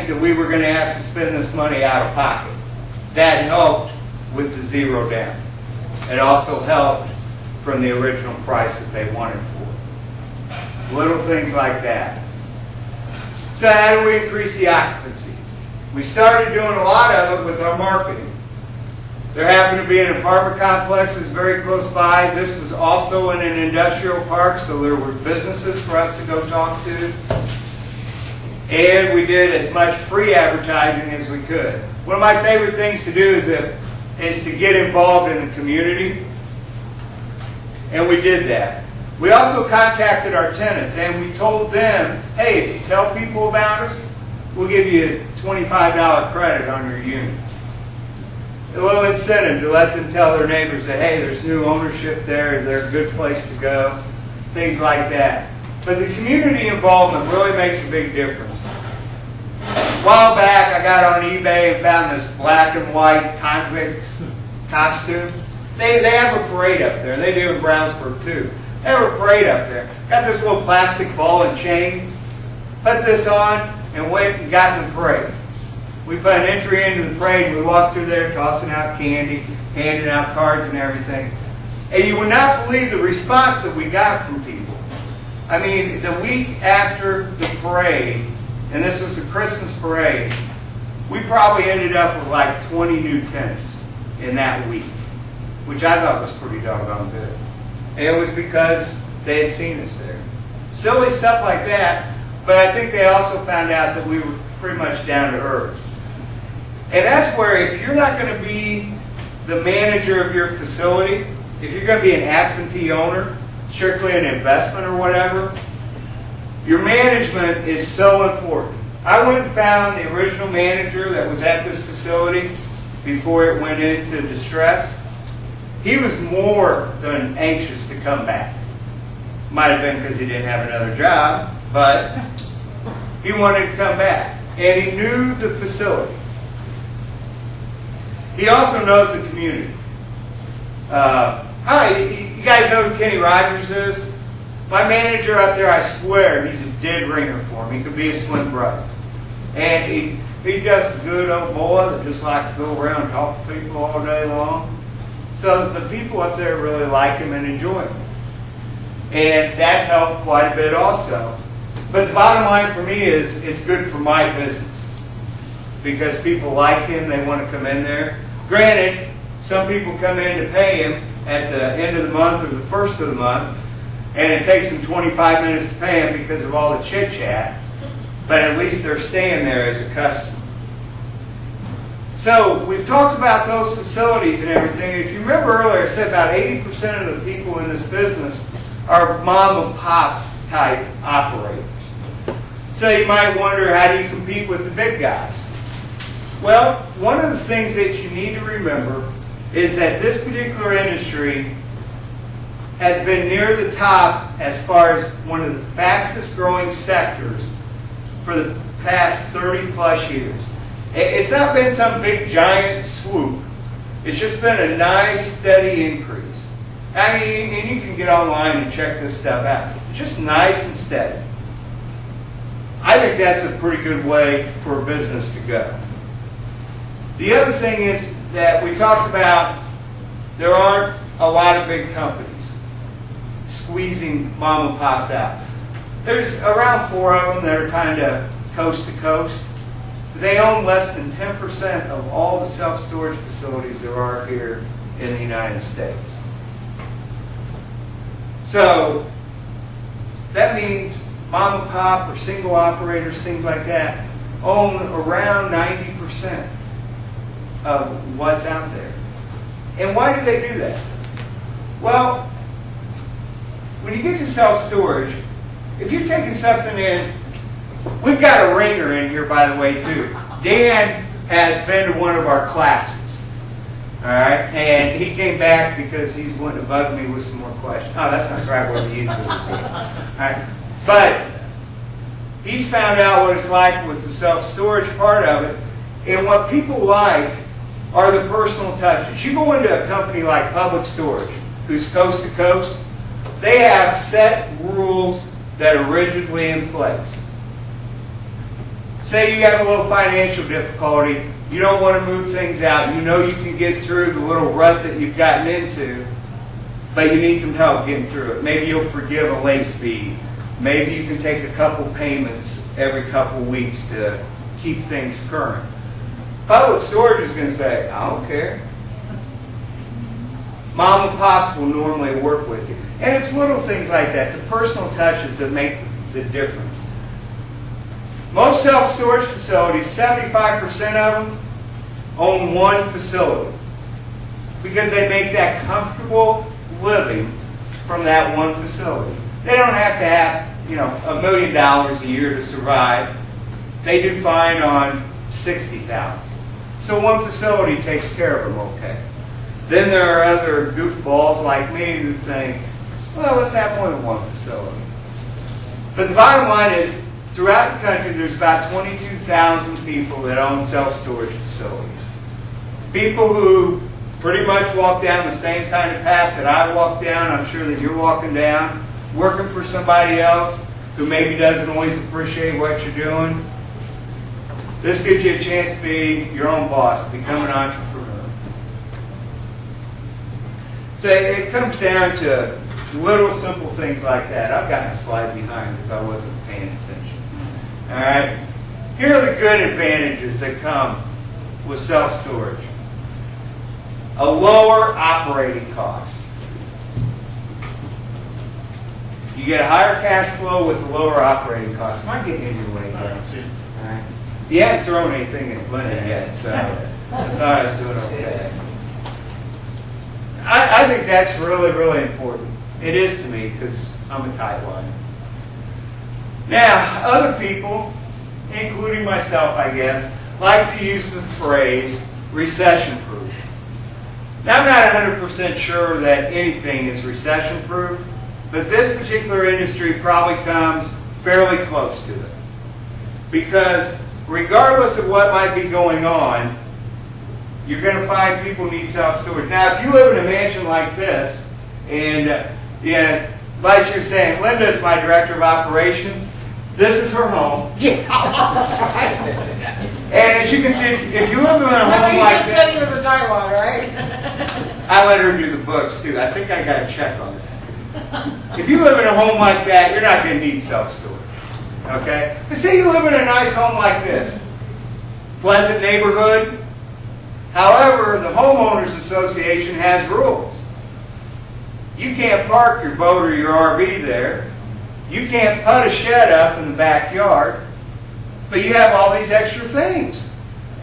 think that we were going to have to spend this money out of pocket. That helped with the zero down. It also helped from the original price that they wanted for. Little things like that. So how do we increase the occupancy? We started doing a lot of it with our marketing. There happened to be an apartment complex that's very close by. This was also in an industrial park, so there were businesses for us to go talk to. And we did as much free advertising as we could. One of my favorite things to do is to get involved in the community. And we did that. We also contacted our tenants and we told them, hey, if you tell people about us, we'll give you a $25 credit on your unit. A little incentive to let them tell their neighbors that, hey, there's new ownership there, they're a good place to go, things like that. But the community involvement really makes a big difference. A while back, I got on eBay and found this black and white convict costume. They have a parade up there. They do in Brownsburg too. They have a parade up there. Got this little plastic ball and chain. Put this on and went and got in the parade. We put an entry into the parade and we walked through there tossing out candy, handing out cards and everything. And you would not believe the response that we got from people. I mean, the week after the parade, and this was a Christmas parade, we probably ended up with like 20 new tenants in that week, which I thought was pretty doggone good. And it was because they had seen us there. Silly stuff like that, but I think they also found out that we were pretty much down to earth. And that's where if you're not going to be the manager of your facility, if you're going to be an absentee owner, strictly an investment or whatever, your management is so important. I went and found the original manager that was at this facility before it went into distress. He was more than anxious to come back. Might have been because he didn't have another job, but he wanted to come back. And he knew the facility. He also knows the community. You guys know who Kenny Rogers is? My manager up there, I swear, he's a dead ringer for him. He could be a swing brother. And he just a good old boy that just likes to go around and talk to people all day long. So the people up there really like him and enjoy him. And that's helped quite a bit also. But the bottom line for me is it's good for my business. Because people like him, they want to come in there. Granted, some people come in to pay him at the end of the month or the first of the month, and it takes them 25 minutes to pay him because of all the chit-chat, but at least they're staying there as a customer. So we've talked about those facilities and everything. If you remember earlier, I said about 80% of the people in this business are mom and pop type operators. So you might wonder, how do you compete with the big guys? Well, one of the things that you need to remember is that this particular industry has been near the top as far as one of the fastest growing sectors for the past 30 plus years. It's not been some big giant swoop. It's just been a nice steady increase. I mean, and you can get online and check this stuff out. It's just nice and steady. I think that's a pretty good way for a business to go. The other thing is that we talked about there aren't a lot of big companies squeezing mom and pops out. There's around 4 of them that are kind of coast to coast. They own less than 10% of all the self-storage facilities there are here in the United States. So that means mom and pop or single operators, things like that, own around 90% of what's out there. And why do they do that? Well, when you get to self-storage, if you're taking something in, we've got a ringer in here, by the way, too. Dan has been to one of our classes. All right? And he came back because he's wanting to bug me with some more questions. Oh, that's not the right word to use. All right? But he's found out what it's like with the self-storage part of it. And what people like are the personal touches. You go into a company like Public Storage, who's coast to coast, they have set rules that are rigidly in place. Say you have a little financial difficulty, you don't want to move things out, you know you can get through the little rut that you've gotten into, but you need some help getting through it. Maybe you'll forgive a late fee. Maybe you can take a couple payments every couple weeks to keep things current. Public storage is going to say, I don't care. Mom and pops will normally work with you. And it's little things like that, the personal touches that make the difference. Most self-storage facilities, 75% of them own one facility because they make that comfortable living from that one facility. They don't have to have, $1 million a year to survive. They do fine on $60,000. So one facility takes care of them okay. Then there are other goofballs like me who think, well, let's have more than one facility. But the bottom line is, throughout the country, there's about 22,000 people that own self-storage facilities. People who pretty much walk down the same kind of path that I walk down, I'm sure that you're walking down, working for somebody else who maybe doesn't always appreciate what you're doing. This gives you a chance to be your own boss, become an entrepreneur. So it comes down to little simple things like that. I've gotten a slide behind because I wasn't paying attention. All right? Here are the good advantages that come with self-storage. A lower operating cost. You get a higher cash flow with a lower operating cost. Am I getting in your way here? All right. You hadn't thrown anything at Glennon yet, so I thought I was doing okay. I think that's really, really important. It is to me because I'm a tightwad. Now, other people, including myself, I guess, like to use the phrase recession-proof. Now, I'm not 100% sure that anything is recession-proof, but this particular industry probably comes fairly close to it. Because regardless of what might be going on, you're going to find people need self-storage. Now, if you live in a mansion like this, and like you're saying, Linda is my director of operations, this is her home. And as you can see, if you live in a home like that. You just said he was a tightwad, right? I let her do the books too. I think I got a check on that. If you live in a home like that, you're not going to need self-storage. Okay? But say you live in a nice home like this, pleasant neighborhood. However, the homeowners association has rules. You can't park your boat or your RV there. You can't put a shed up in the backyard. But you have all these extra